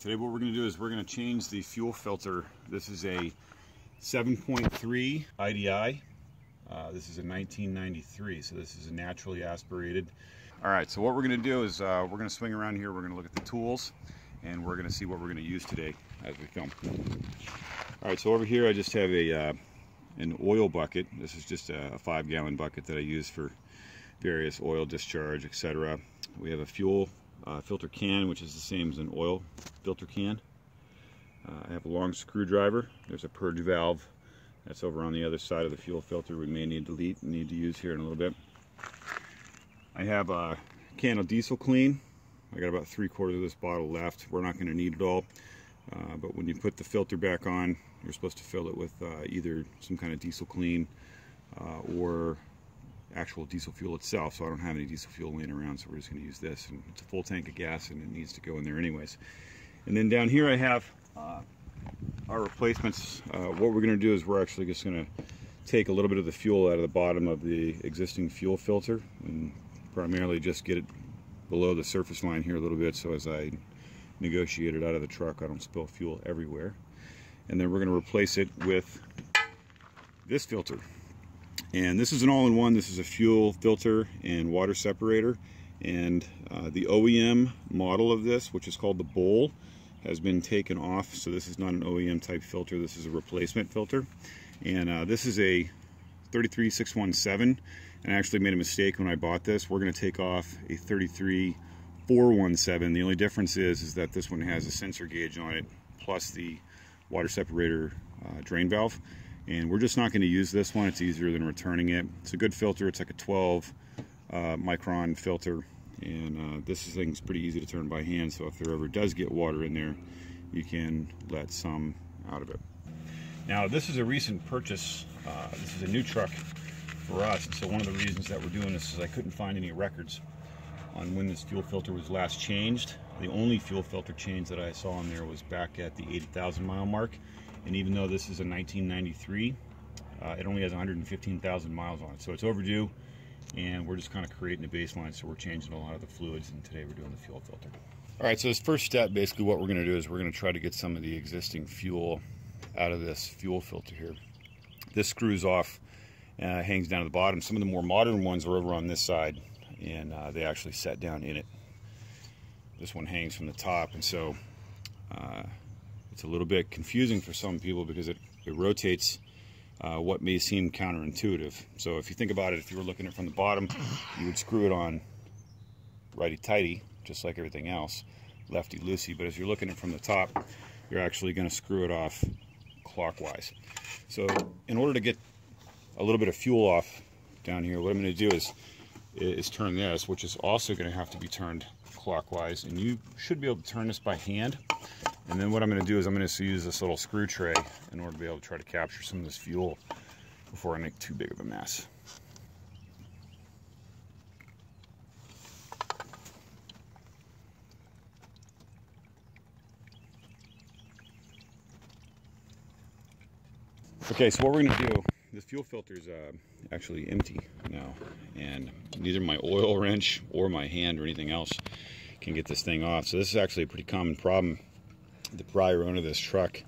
Today what we're going to do is we're going to change the fuel filter. This is a 7.3 IDI. This is a 1993, so this is a naturally aspirated. Alright, so what we're going to do is we're going to swing around here, we're going to look at the tools, and we're going to see what we're going to use today as we film. Alright, so over here I just have an oil bucket. This is just a 5-gallon bucket that I use for various oil discharge, etc. We have a fuel filter can, which is the same as an oil filter can. I have a long screwdriver. There's a purge valve that's over on the other side of the fuel filter. We may need to use here in a little bit. I have a can of diesel clean. I got about 3/4 of this bottle left. We're not going to need it all, but when you put the filter back on, you're supposed to fill it with either some kind of diesel clean or actual diesel fuel itself. So I don't have any diesel fuel laying around, so we're just going to use this. And it's a full tank of gas, and it needs to go in there anyways. And then down here I have our replacements. What we're going to do is we're actually just going to take a little bit of the fuel out of the bottom of the existing fuel filter and primarily just get it below the surface line here a little bit, so as I negotiate it out of the truck I don't spill fuel everywhere. And then we're going to replace it with this filter. And this is an all-in-one. This is a fuel filter and water separator. And the OEM model of this, which is called the Bowl, has been taken off. So this is not an OEM type filter. This is a replacement filter. And this is a 33617. And I actually made a mistake when I bought this. We're going to take off a 33417. The only difference is that this one has a sensor gauge on it, plus the water separator drain valve. And we're just not going to use this one. It's easier than returning it. It's a good filter. It's like a 12 micron filter, and this thing's pretty easy to turn by hand, so if there ever does get water in there, you can let some out of it. Now this is a recent purchase. This is a new truck for us, and so one of the reasons that we're doing this is I couldn't find any records on when this fuel filter was last changed. The only fuel filter change that I saw in there was back at the 80,000 mile mark. And even though this is a 1993, it only has 115,000 miles on it. So it's overdue, and we're just kind of creating a baseline, so we're changing a lot of the fluids, and today we're doing the fuel filter. All right, so this first step, basically what we're going to do is we're going to try to get some of the existing fuel out of this fuel filter here. This screws off, hangs down to the bottom. Some of the more modern ones are over on this side, and they actually set down in it. This one hangs from the top, and so it's a little bit confusing for some people because it rotates what may seem counterintuitive. So if you think about it, if you were looking at it from the bottom, you would screw it on righty-tighty, just like everything else, lefty-loosey. But as you're looking at it from the top, you're actually going to screw it off clockwise. So in order to get a little bit of fuel off down here, what I'm going to do is turn this, which is also going to have to be turned clockwise. And you should be able to turn this by hand. And then what I'm going to do is I'm going to use this little screw tray in order to be able to try to capture some of this fuel before I make too big of a mess. Okay, so what we're going to do, this fuel filter is actually empty now, and neither my oil wrench or my hand or anything else can get this thing off. So this is actually a pretty common problem. The prior owner of this truck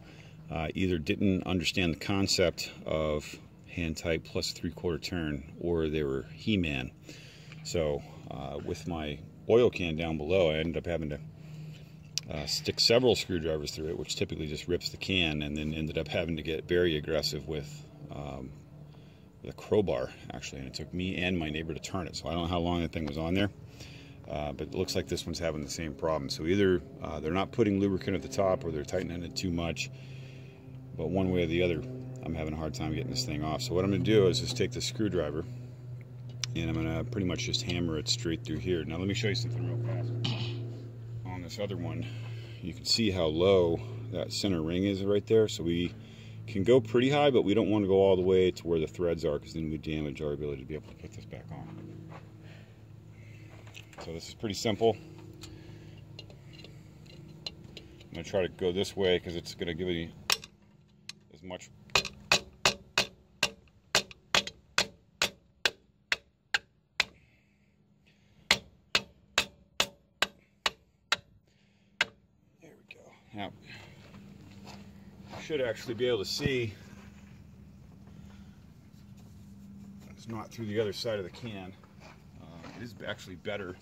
either didn't understand the concept of hand tight plus 3/4 turn, or they were He-Man. So with my oil can down below, I ended up having to stick several screwdrivers through it, which typically just rips the can, and then ended up having to get very aggressive with a crowbar, actually, and it took me and my neighbor to turn it. So I don't know how long that thing was on there. But it looks like this one's having the same problem. So either they're not putting lubricant at the top, or they're tightening it too much. But one way or the other, I'm having a hard time getting this thing off. So what I'm going to do is just take this screwdriver, and I'm going to pretty much just hammer it straight through here. Now let me show you something real fast. On this other one, you can see how low that center ring is right there. So we can go pretty high, but we don't want to go all the way to where the threads are, because then we damage our ability to be able to put this back on. So this is pretty simple. I'm going to try to go this way because it's going to give me as much. There we go. Now, you should actually be able to see it's not through the other side of the can. It is actually better.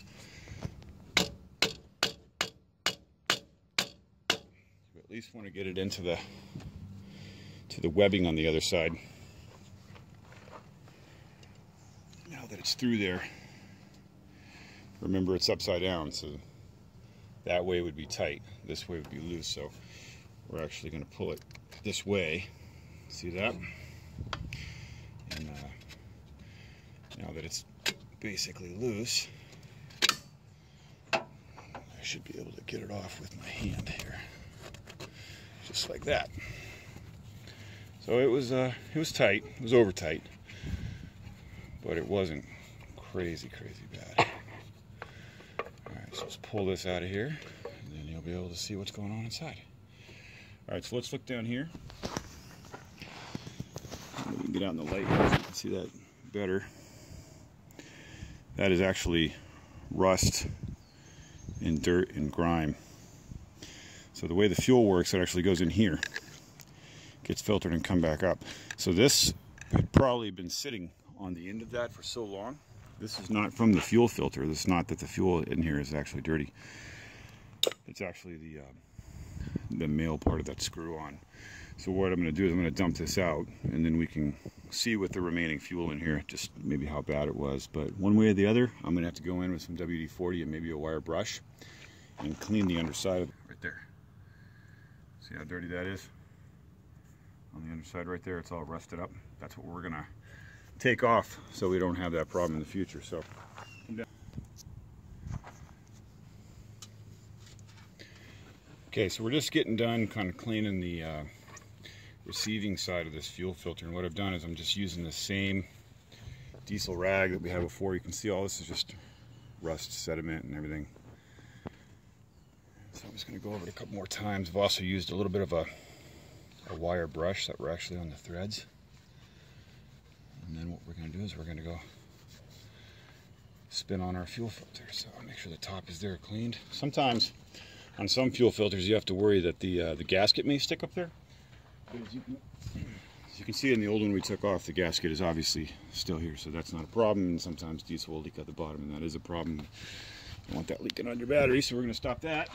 You at least want to get it into the webbing on the other side. Now that it's through there, remember it's upside down, so that way would be tight, this way would be loose. So we're actually going to pull it this way. See that? And now that it's basically loose, I should be able to get it off with my hand here, just like that. So it was tight. It was over tight, but it wasn't crazy bad. All right, so let's pull this out of here, and then you'll be able to see what's going on inside. All right, so let's look down here. Maybe we can get out in the light so you can see that better. That is actually rust and dirt and grime. So the way the fuel works, it actually goes in here, gets filtered and come back up. So this had probably been sitting on the end of that for so long. This is not from the fuel filter. This is not that the fuel in here is actually dirty. It's actually the male part of that screw on. So what I'm going to do is I'm going to dump this out, and then we can see with the remaining fuel in here just maybe how bad it was. But one way or the other, I'm going to have to go in with some WD-40 and maybe a wire brush and clean the underside of it right there. See how dirty that is? On the underside right there, it's all rusted up. That's what we're going to take off so we don't have that problem in the future. So okay, so we're just getting done kind of cleaning the receiving side of this fuel filter, and what I've done is I'm just using the same diesel rag that we had before. You can see all this is just rust, sediment, and everything. So I'm just going to go over it a couple more times. I've also used a little bit of a wire brush that were actually on the threads. And then what we're going to do is we're going to go spin on our fuel filter. So I'll make sure the top is there cleaned. Sometimes on some fuel filters you have to worry that the gasket may stick up there. But as you can see in the old one we took off, the gasket is obviously still here, so that's not a problem. And sometimes diesel will leak at the bottom, and that is a problem. You don't want that leaking on your battery, so we're going to stop that.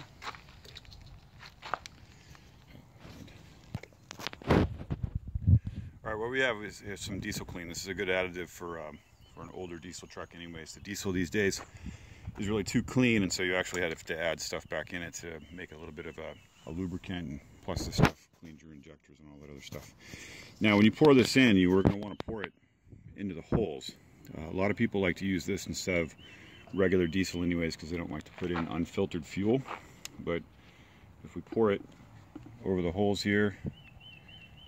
Alright, what we have is some diesel clean. This is a good additive for an older diesel truck anyways. The diesel these days is really too clean, and so you actually have to add stuff back in it to make a little bit of a lubricant, and plus the stuff cleans your injectors and all that other stuff. Now when you pour this in, you are going to want to pour it into the holes. A lot of people like to use this instead of regular diesel anyways because they don't like to put in unfiltered fuel. But if we pour it over the holes here,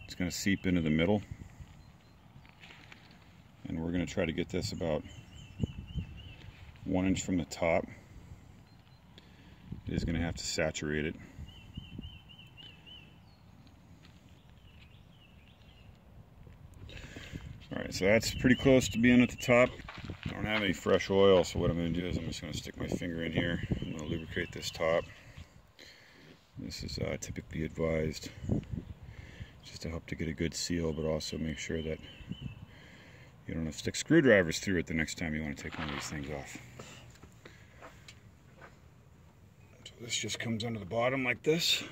it's going to seep into the middle, and we're going to try to get this about 1 inch from the top. It is going to have to saturate it. Alright, so that's pretty close to being at the top. I don't have any fresh oil, so what I'm going to do is I'm just going to stick my finger in here. I'm going to lubricate this top. This is typically advised just to help to get a good seal, but also make sure that you don't have to stick screwdrivers through it the next time you want to take one of these things off. So this just comes under the bottom like this.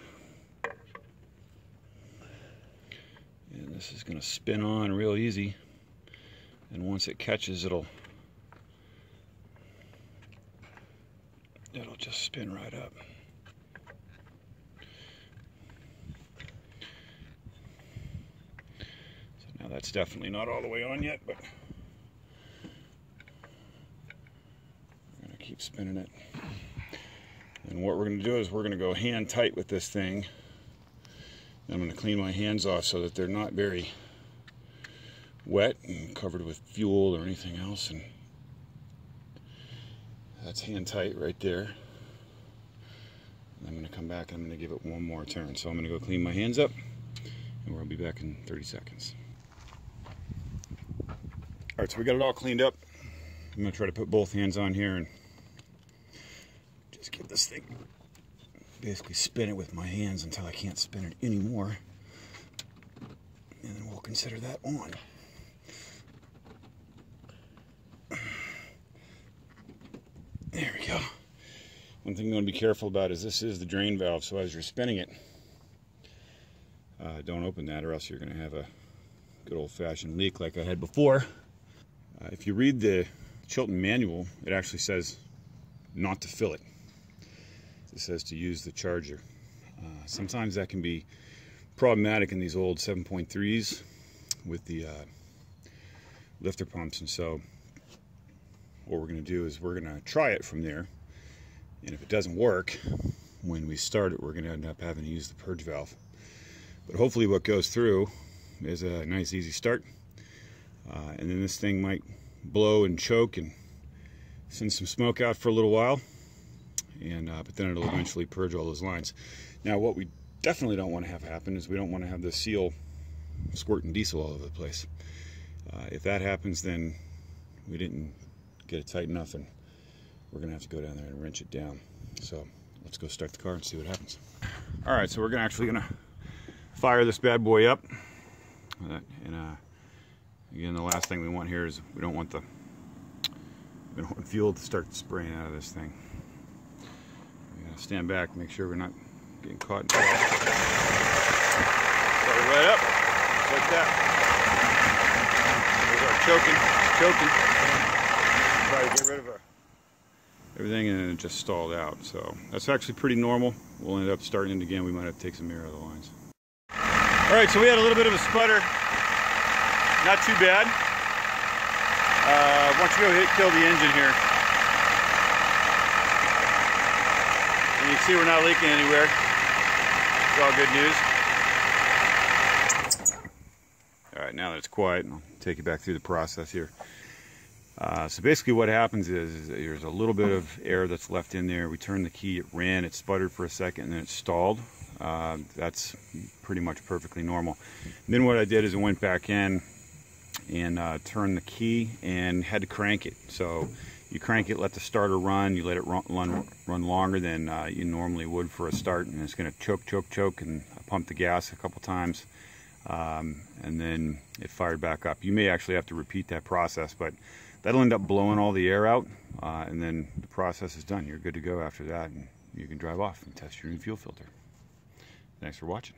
And this is going to spin on real easy. And once it catches, it'll just spin right up. So now that's definitely not all the way on yet, but we're going to keep spinning it. And what we're going to do is we're going to go hand tight with this thing. I'm going to clean my hands off so that they're not very wet and covered with fuel or anything else. And that's hand tight right there. And I'm going to come back and I'm going to give it one more turn. So I'm going to go clean my hands up, and we'll be back in 30 seconds. Alright, so we got it all cleaned up. I'm going to try to put both hands on here and just give this thing basically spin it with my hands until I can't spin it anymore. And then we'll consider that on. There we go. One thing you want to be careful about is this is the drain valve, so as you're spinning it, don't open that or else you're going to have a good old-fashioned leak like I had before. If you read the Chilton manual, it actually says not to fill it. It says to use the charger. Sometimes that can be problematic in these old 7.3s with the lifter pumps, and so what we're going to do is we're going to try it from there, and if it doesn't work when we start it, we're going to end up having to use the purge valve. But hopefully what goes through is a nice easy start, and then this thing might blow and choke and send some smoke out for a little while, and but then it'll eventually purge all those lines. Now what we definitely don't want to have happen is we don't want to have the seal squirting diesel all over the place. If that happens, then we didn't get it tight enough, and we're gonna have to go down there and wrench it down. So let's go start the car and see what happens. All right, so we're actually gonna fire this bad boy up, and again, the last thing we want here is we don't want fuel to start spraying out of this thing. We gotta stand back, make sure we're not getting caught. Start it right up, just like that. There's our choking. Try to get rid of everything, and it just stalled out. So that's actually pretty normal. We'll end up starting it again. We might have to take some air out of the lines. All right, so we had a little bit of a sputter. Not too bad. Why don't you go kill the engine here. And you can see we're not leaking anywhere. It's all good news. All right, now that it's quiet, I'll take you back through the process here. So basically what happens is there's a little bit of air that's left in there. We turned the key, it ran, it sputtered for a second, and then it stalled. That's pretty much perfectly normal. And then what I did is I went back in and turned the key and had to crank it. So you crank it, let the starter run, you let it run longer than you normally would for a start, and it's going to choke, and I pumped the gas a couple times, and then it fired back up. You may actually have to repeat that process, but that'll end up blowing all the air out, and then the process is done. You're good to go after that, and you can drive off and test your new fuel filter. Thanks for watching.